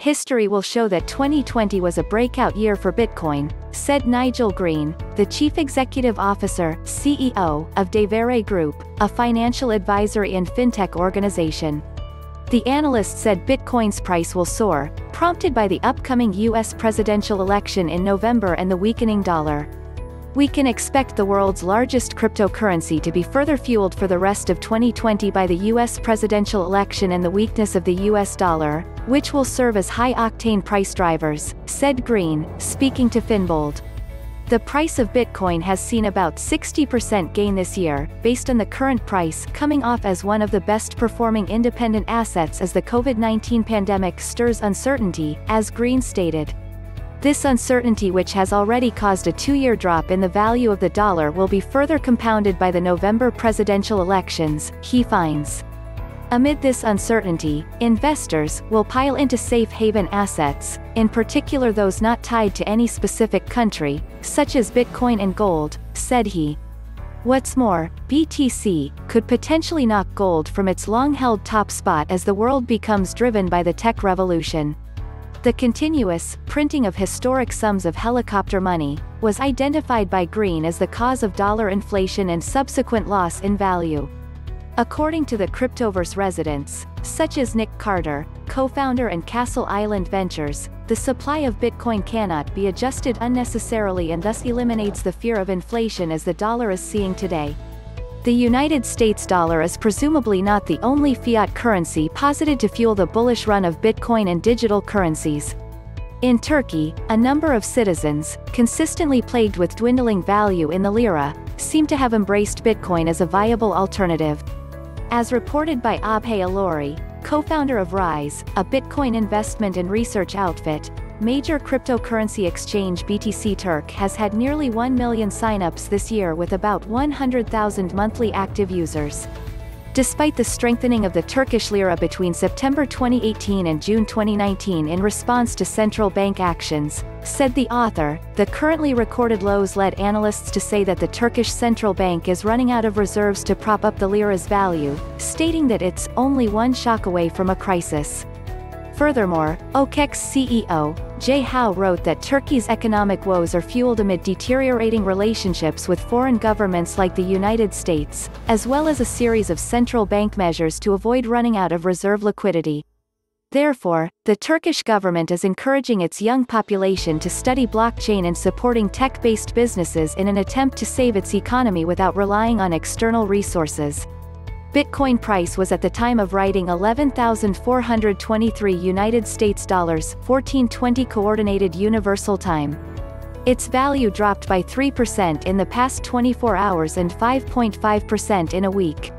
History will show that 2020 was a breakout year for Bitcoin, said Nigel Green, the Chief Executive Officer, CEO, of deVere Group, a financial advisory and fintech organization. The analyst said Bitcoin's price will soar, prompted by the upcoming U.S. presidential election in November and the weakening dollar. We can expect the world's largest cryptocurrency to be further fueled for the rest of 2020 by the U.S. presidential election and the weakness of the U.S. dollar, which will serve as high-octane price drivers, said Green, speaking to Finbold. The price of Bitcoin has seen about 60% gain this year, based on the current price coming off as one of the best-performing independent assets as the COVID-19 pandemic stirs uncertainty, as Green stated. This uncertainty, which has already caused a 2-year drop in the value of the dollar, will be further compounded by the November presidential elections, he finds. Amid this uncertainty, investors will pile into safe haven assets, in particular those not tied to any specific country, such as Bitcoin and gold, said he. What's more, BTC could potentially knock gold from its long-held top spot as the world becomes driven by the tech revolution. The continuous printing of historic sums of helicopter money was identified by Green as the cause of dollar inflation and subsequent loss in value. According to the Cryptoverse residents, such as Nic Carter, co-founder and Castle Island Ventures, the supply of Bitcoin cannot be adjusted unnecessarily and thus eliminates the fear of inflation as the dollar is seeing today. The United States dollar is presumably not the only fiat currency posited to fuel the bullish run of Bitcoin and digital currencies. In Turkey, a number of citizens, consistently plagued with dwindling value in the lira, seem to have embraced Bitcoin as a viable alternative. As reported by Abhay Aluri, co-founder of Ryze, a Bitcoin investment and research outfit, major cryptocurrency exchange BtcTurk has had nearly 1 million signups this year with about 100,000 monthly active users. Despite the strengthening of the Turkish Lira between September 2018 and June 2019 in response to central bank actions, said the author, the currently recorded lows led analysts to say that the Turkish central bank is running out of reserves to prop up the lira's value, stating that it's only one shock away from a crisis. Furthermore, OKEx CEO, Jay Howe wrote that Turkey's economic woes are fueled amid deteriorating relationships with foreign governments like the United States, as well as a series of central bank measures to avoid running out of reserve liquidity. Therefore, the Turkish government is encouraging its young population to study blockchain and supporting tech-based businesses in an attempt to save its economy without relying on external resources. Bitcoin price was at the time of writing $11,423 United States dollars, 1420 Coordinated Universal Time. Its value dropped by 3% in the past 24 hours and 5.5% in a week.